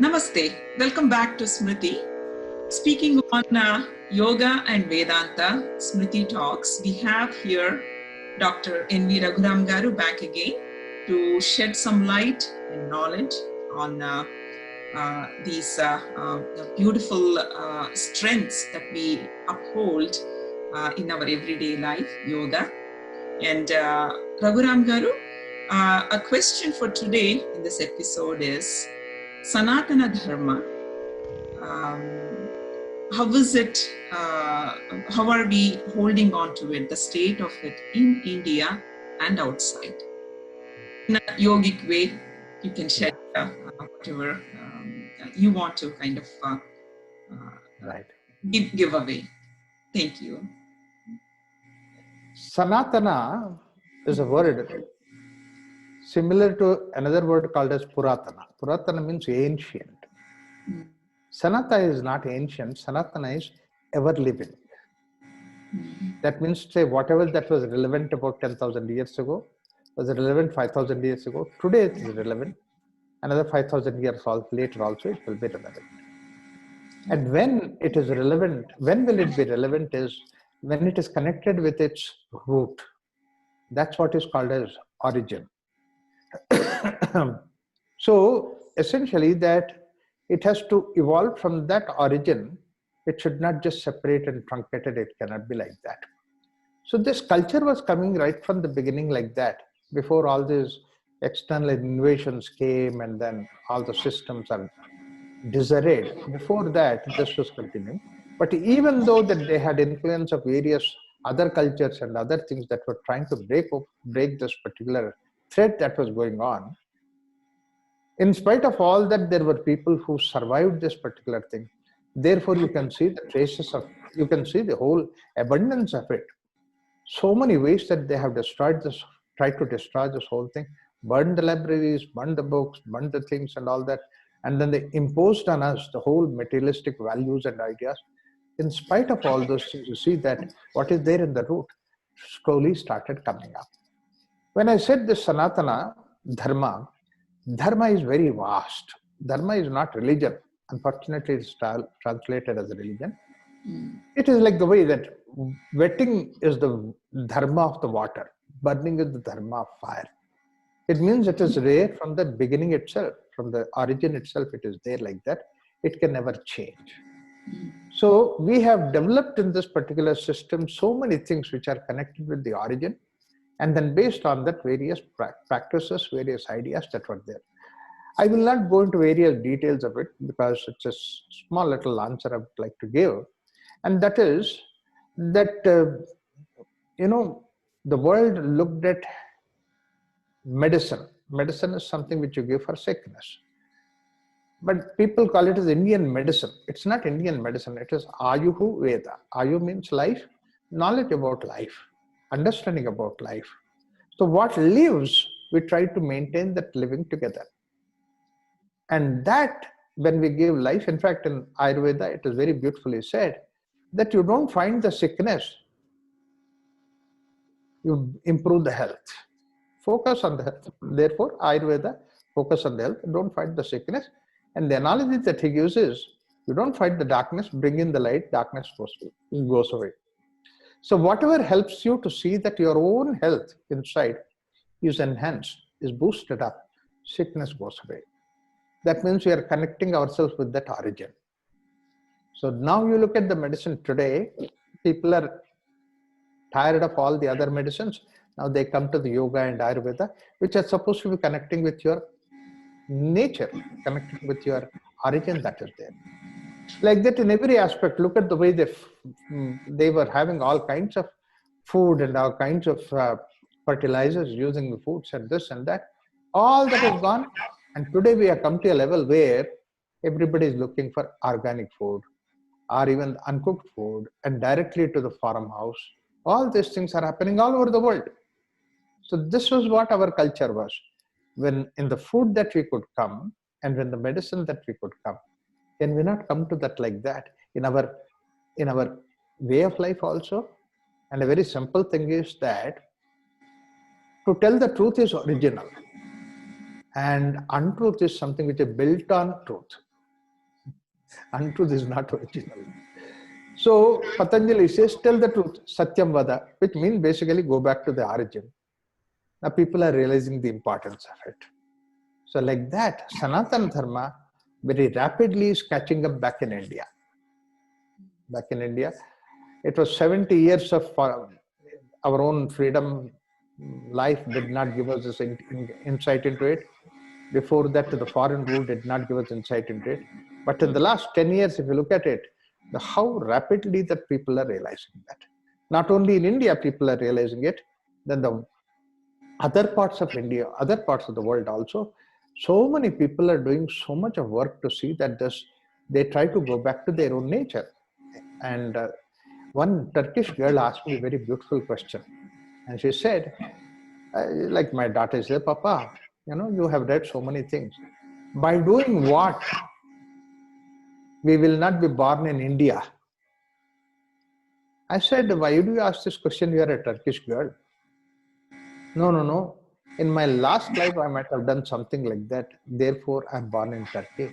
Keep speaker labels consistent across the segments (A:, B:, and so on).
A: Namaste. Welcome back to SMRITI. Speaking on yoga and Vedanta, SMRITI Talks, we have here Dr. N.V. Raghuram Garu back again to shed some light and knowledge on these beautiful strengths that we uphold in our everyday life, yoga. And Raghuram Garu, a question for today in this episode is Sanatana Dharma. How is it, how are we holding on to it, the state of it in India and outside? In a yogic way, you can share whatever you want to kind of give away. Thank you.
B: Sanatana is a word similar to another word called as Puraatana. Puraatana means ancient. Sanata is not ancient. Sanatana is ever living. That means to say whatever that was relevant about 10,000 years ago was relevant 5,000 years ago. Today it is relevant. Another 5,000 years later also it will be relevant. And when it is relevant, when will it be relevant is when it is connected with its root. That's what is called as origin. So essentially that it has to evolve from that origin. It should not just separate and truncated. It cannot be like that. So this culture was coming right from the beginning like that. Before all these external invasions came and then all the systems are disarrayed. Before that, this was continuing. But even though that they had influence of various other cultures and other things that were trying to break this particular thread that was going on, in spite of all that, there were people who survived this particular thing. Therefore, you can see the traces of, you can see the whole abundance of it. So many ways that they have destroyed this, tried to destroy this whole thing, burned the libraries, burned the books, burned the things and all that. And then they imposed on us the whole materialistic values and ideas. In spite of all those things, you see that what is there in the root slowly started coming up. When I said this Sanatana Dharma, Dharma is very vast. Dharma is not religion. Unfortunately, it's translated as a religion. It is like the way that wetting is the dharma of the water, burning is the dharma of fire. It means it is there from the beginning itself, from the origin itself, it is there like that. It can never change. So we have developed in this particular system so many things which are connected with the origin, and then based on that various practices, various ideas that were there. I will not go into various details of it because it's a small little answer I would like to give. And that is that, the world looked at medicine. Medicine is something which you give for sickness. But people call it as Indian medicine. It's not Indian medicine. It is Ayuhu Veda. Ayu means life, knowledge about life, understanding about life. So what lives, we try to maintain that living together. And that, when we give life, in fact, in Ayurveda, it is very beautifully said that you don't find the sickness, you improve the health. Focus on the health. Therefore, Ayurveda, focus on the health, don't fight the sickness. And the analogy that he gives is, you don't fight the darkness, bring in the light, darkness goes away. So whatever helps you to see that your own health inside is enhanced, is boosted up, sickness goes away. That means we are connecting ourselves with that origin. So now you look at the medicine today, people are tired of all the other medicines. Now they come to the yoga and Ayurveda, which are supposed to be connecting with your nature, connecting with your origin that is there. Like that in every aspect, look at the way they were having all kinds of food and all kinds of fertilizers using the foods and this and that. All that is gone. And today we have come to a level where everybody is looking for organic food or even uncooked food and directly to the farmhouse. All these things are happening all over the world. So this was what our culture was. When in the food that we could come and when the medicine that we could come, can we not come to that like that in our way of life also? And a very simple thing is that to tell the truth is original and untruth is something which is built on truth. Untruth is not original. So Patanjali says, tell the truth, Satyam Vada, which means basically go back to the origin. Now people are realizing the importance of it. So like that, Sanatana Dharma very rapidly is catching up back in India. Back in India, it was 70 years of our own freedom. Life did not give us this insight into it. Before that, the foreign rule did not give us insight into it. But in the last 10 years, if you look at it, how rapidly that people are realizing that. Not only in India, people are realizing it, then the other parts of India, other parts of the world also, so many people are doing so much of work to see that they try to go back to their own nature. And one Turkish girl asked me a very beautiful question. And she said, like my daughter said, Papa, you have read so many things. By doing what? We will not be born in India. I said, why do you ask this question? You are a Turkish girl. No. In my last life, I might have done something like that. Therefore, I'm born in Turkey.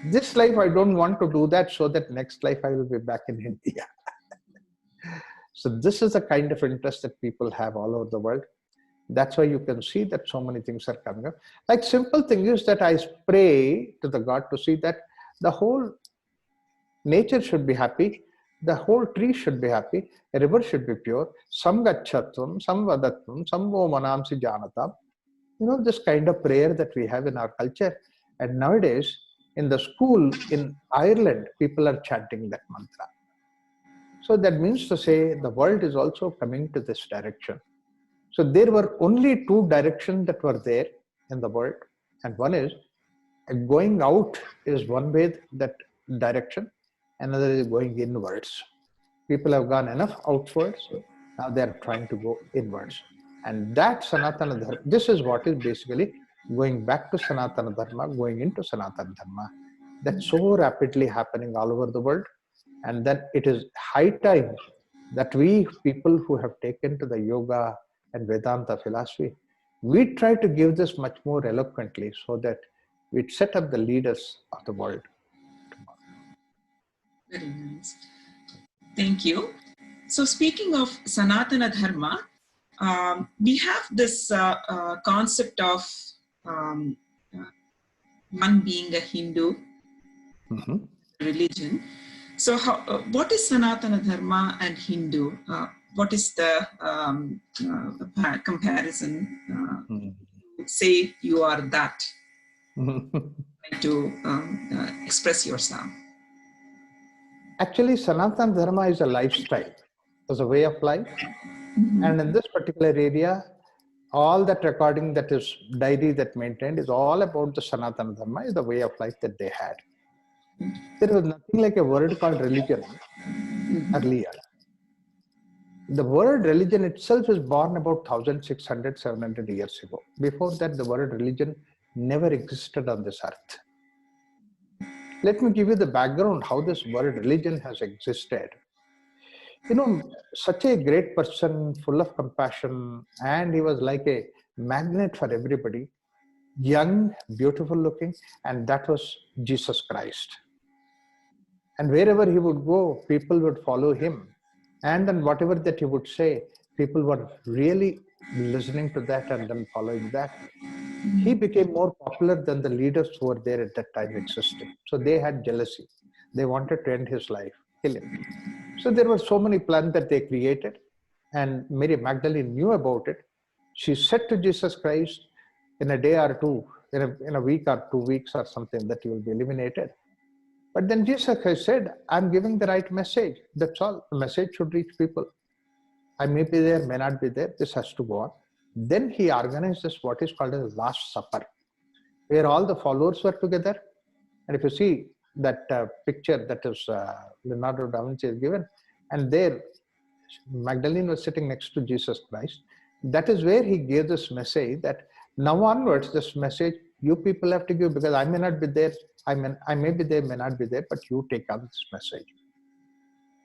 B: This life, I don't want to do that so that next life I will be back in India. So this is the kind of interest that people have all over the world. That's why you can see that so many things are coming up. Like simple thing is that I pray to the God to see that the whole nature should be happy, the whole tree should be happy, a river should be pure, sam gachatvam, sam vadatvam, sam vomanamsi janatam. This kind of prayer that we have in our culture. And nowadays, in the school in Ireland, people are chanting that mantra. So that means to say the world is also coming to this direction. So there were only two directions that were there in the world. And one is going out is one way, that direction. Another is going inwards. People have gone enough outwards. Now they are trying to go inwards. And that Sanatana Dharma, this is what is basically going back to Sanatana Dharma, going into Sanatana Dharma. That's so rapidly happening all over the world. And then it is high time that we people who have taken to the yoga and Vedanta philosophy, we try to give this much more eloquently so that we set up the leaders of the world.
A: Very nice. Thank you. So speaking of Sanatana Dharma, we have this concept of one being a Hindu religion. So what is Sanatana Dharma and Hindu? What is the comparison? Say you are that. To express yourself.
B: Actually, Sanatana Dharma is a lifestyle, is a way of life. And in this particular area, all that recording, that is diary that maintained, is all about the Sanatana Dharma, is the way of life that they had. There was nothing like a word called religion earlier. The word religion itself is born about 1600, 700 years ago. Before that, the word religion never existed on this earth. Let me give you the background how this word religion has existed. Such a great person, full of compassion, and he was like a magnet for everybody, young, beautiful looking, and that was Jesus Christ. And wherever he would go, people would follow him. And then whatever that he would say, people were really listening to that and then following that. He became more popular than the leaders who were there at that time existing. So they had jealousy. They wanted to end his life, kill him. So there were so many plans that they created. And Mary Magdalene knew about it. She said to Jesus Christ, in a day or two, in a week or 2 weeks or something, that you will be eliminated. But then Jesus Christ said, I'm giving the right message. That's all. The message should reach people. I may be there, may not be there. This has to go on. Then he organized this, what is called as Last Supper, where all the followers were together. And if you see that picture that is Leonardo da Vinci is given, and there Magdalene was sitting next to Jesus Christ. That is where he gave this message that now onwards, this message you people have to give, because I may not be there. I may be there, may not be there, but you take on this message.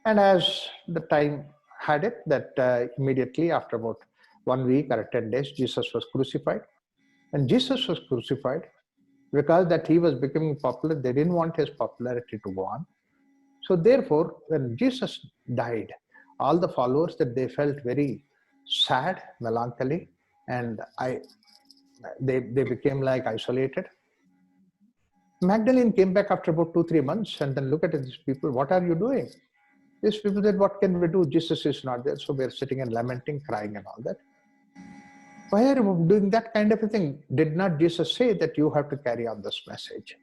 B: And as the time had it, that immediately after about 1 week or 10 days, Jesus was crucified. And Jesus was crucified. because that he was becoming popular. They didn't want his popularity to go on. So therefore, when Jesus died, all the followers that they felt very sad, melancholy, and they became like isolated. Magdalene came back after about 2-3 months and then look at these people. What are you doing? These people said, what can we do? Jesus is not there. So we're sitting and lamenting, crying and all that. Why are you doing that kind of a thing? Did not Jesus say that you have to carry on this message?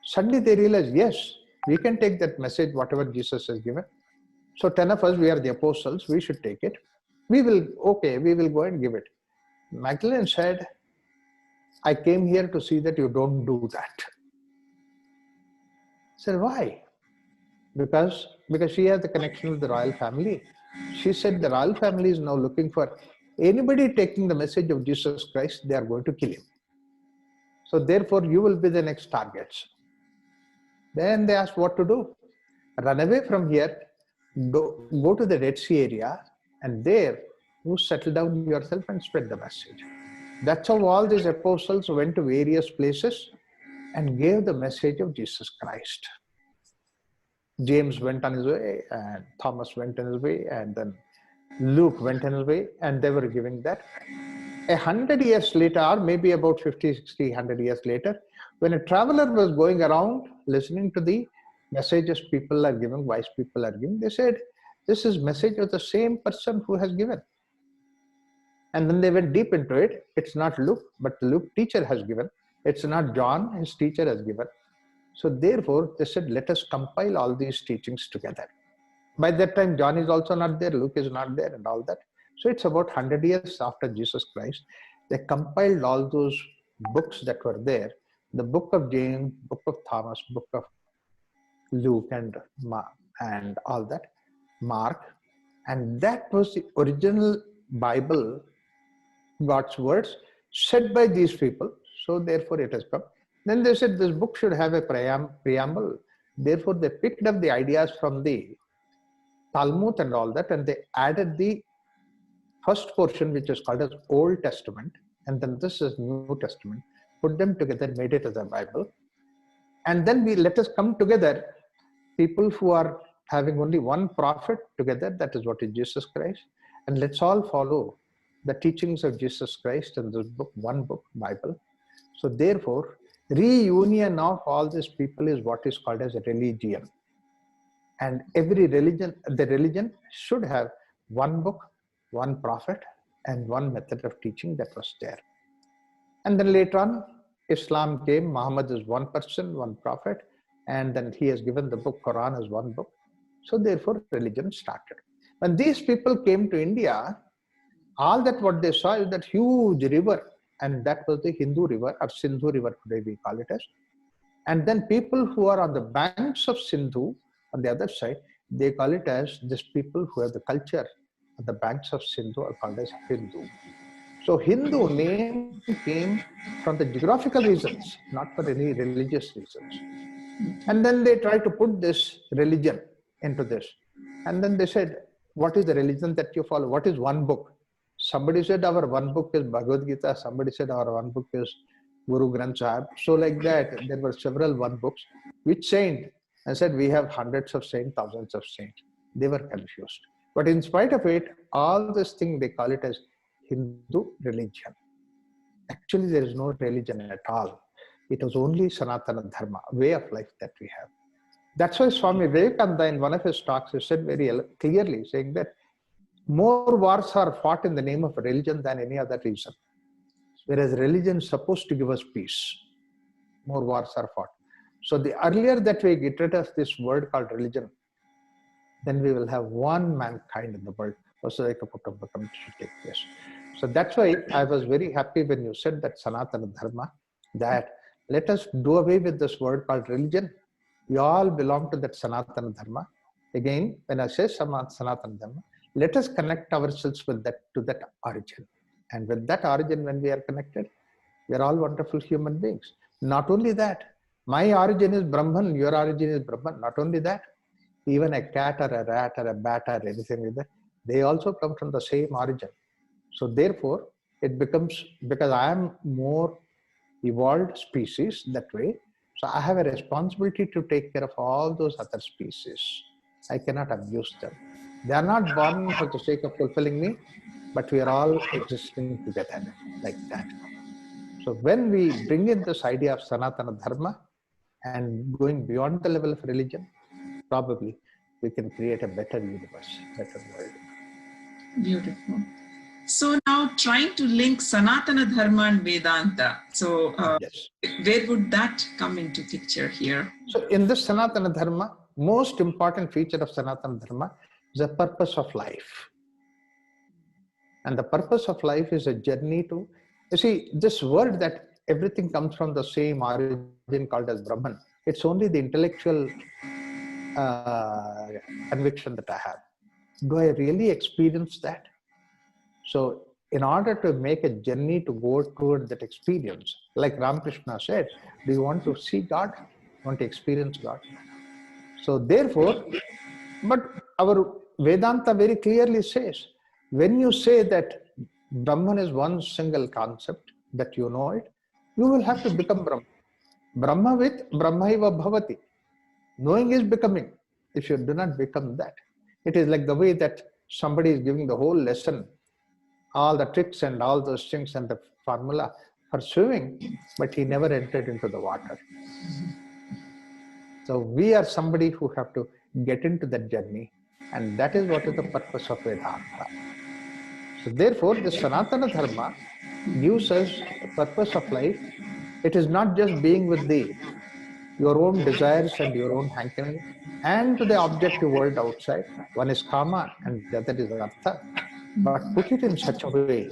B: Suddenly they realized, yes, we can take that message, whatever Jesus has given. So 10 of us, we are the apostles, we should take it. We will go and give it. Magdalene said, I came here to see that you don't do that. I said, why? Because she has the connection with the royal family. She said the royal family is now looking for anybody taking the message of Jesus Christ, they are going to kill him. So therefore you will be the next targets. Then they asked what to do. Run away from here, go to the Red Sea area, and there you settle down yourself and spread the message. That's how all these apostles went to various places and gave the message of Jesus Christ. James went on his way, and Thomas went on his way, and then Luke went on his way, and they were giving that. 100 years later, or maybe about 50, 60, 100 years later, when a traveler was going around listening to the messages people are giving, wise people are giving, they said, this is message of the same person who has given. And then they went deep into it. It's not Luke, but the Luke teacher has given. It's not John, his teacher has given. So therefore, they said, let us compile all these teachings together. By that time, John is also not there, Luke is not there, and all that. So it's about 100 years after Jesus Christ. They compiled all those books that were there. The book of James, book of Thomas, book of Luke, and all that, Mark. And that was the original Bible, God's words, said by these people. So therefore it has come. Then they said this book should have a preamble. Therefore they picked up the ideas from the Talmud and all that, and they added the first portion, which is called as Old Testament, and then this is New Testament, put them together, made it as a Bible. And then let us come together, people who are having only one prophet together, that is what is Jesus Christ, and let's all follow the teachings of Jesus Christ in this book, one book, Bible. So therefore, reunion of all these people is what is called as a religion. And every religion, the religion should have one book, one prophet, and one method of teaching that was there. And then later on, Islam came. Muhammad is one person, one prophet, and then he has given the book Quran as one book. So therefore, religion started. When these people came to India, all that what they saw is that huge river, and that was the Hindu river, or Sindhu river today we call it as. And then people who are on the banks of Sindhu, on the other side, they call it as these people who have the culture on the banks of Sindhu are called as Hindu. So Hindu name came from the geographical reasons, not for any religious reasons. And then they tried to put this religion into this. And then they said, what is the religion that you follow? What is one book? Somebody said our one book is Bhagavad Gita. Somebody said our one book is Guru Granth Sahib. So like that, there were several one books. Which saint? I said, we have hundreds of saints, thousands of saints. They were confused. But in spite of it, all this thing, they call it as Hindu religion. Actually, there is no religion at all. It was only Sanatana Dharma, way of life that we have. That's why Swami Vivekananda, in one of his talks, he said very clearly, saying that more wars are fought in the name of religion than any other reason. Whereas religion is supposed to give us peace. More wars are fought. So the earlier that we get rid of this word called religion, then we will have one mankind in the world. So that's why I was very happy when you said that Sanatana Dharma, that let us do away with this word called religion. We all belong to that Sanatana Dharma. Again, when I say Sanatana Dharma, let us connect ourselves with that, to that origin. And with that origin, when we are connected, we are all wonderful human beings. Not only that, my origin is Brahman, your origin is Brahman. Not only that, even a cat or a rat or a bat or anything like that, they also come from the same origin. So therefore, it becomes, because I am more evolved species that way. So I have a responsibility to take care of all those other species. I cannot abuse them. They are not born for the sake of fulfilling me, but we are all existing together like that. So when we bring in this idea of Sanatana Dharma and going beyond the level of religion, probably we can create a better universe, better world.
A: Beautiful. So now trying to link Sanatana Dharma and Vedanta. So
B: Yes.
A: where would that come into picture here?
B: So in this Sanatana Dharma, most important feature of Sanatana Dharma is the purpose of life. And the purpose of life is a journey to, you see, this word that everything comes from the same origin called as Brahman. It's only the intellectual conviction that I have. Do I really experience that? So in order to make a journey to go toward that experience, like Ramakrishna said, do you want to see God? Want to experience God? So therefore, but our Vedanta very clearly says, when you say that Brahman is one single concept, that you know it, you will have to become Brahman. Brahma with Brahmaiva Bhavati. Knowing is becoming. If you do not become that, it is like the way that somebody is giving the whole lesson, all the tricks and all those things and the formula for swimming, but he never entered into the water. So we are somebody who have to get into that journey, and that is what is the purpose of Vedanta. So therefore, the Sanatana Dharma gives us the purpose of life. It is not just being with your own desires and your own hankering and to the objective world outside. One is kama and the other is artha. But put it in such a way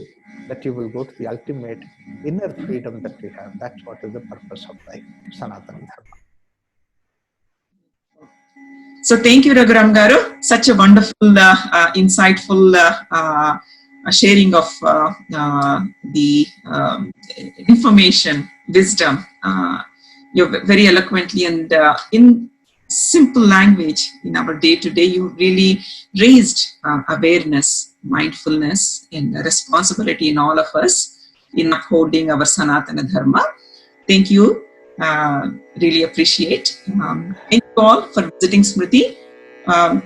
B: that you will go to the ultimate inner freedom that we have. That's what is the purpose of life, Sanatana Dharma.
A: So thank you, Raghuram Garu. Such a wonderful, insightful sharing of the information, wisdom. You're very eloquently and in simple language in our day-to-day, you really raised awareness, mindfulness, and responsibility in all of us in upholding our Sanatana Dharma. Thank you. Really appreciate. Thank you all for visiting SMRITI.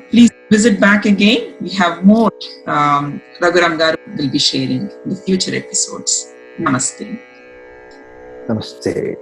A: Please visit back again. We have more Raghuram Garu will be sharing in the future episodes. Namaste.
B: Namaste.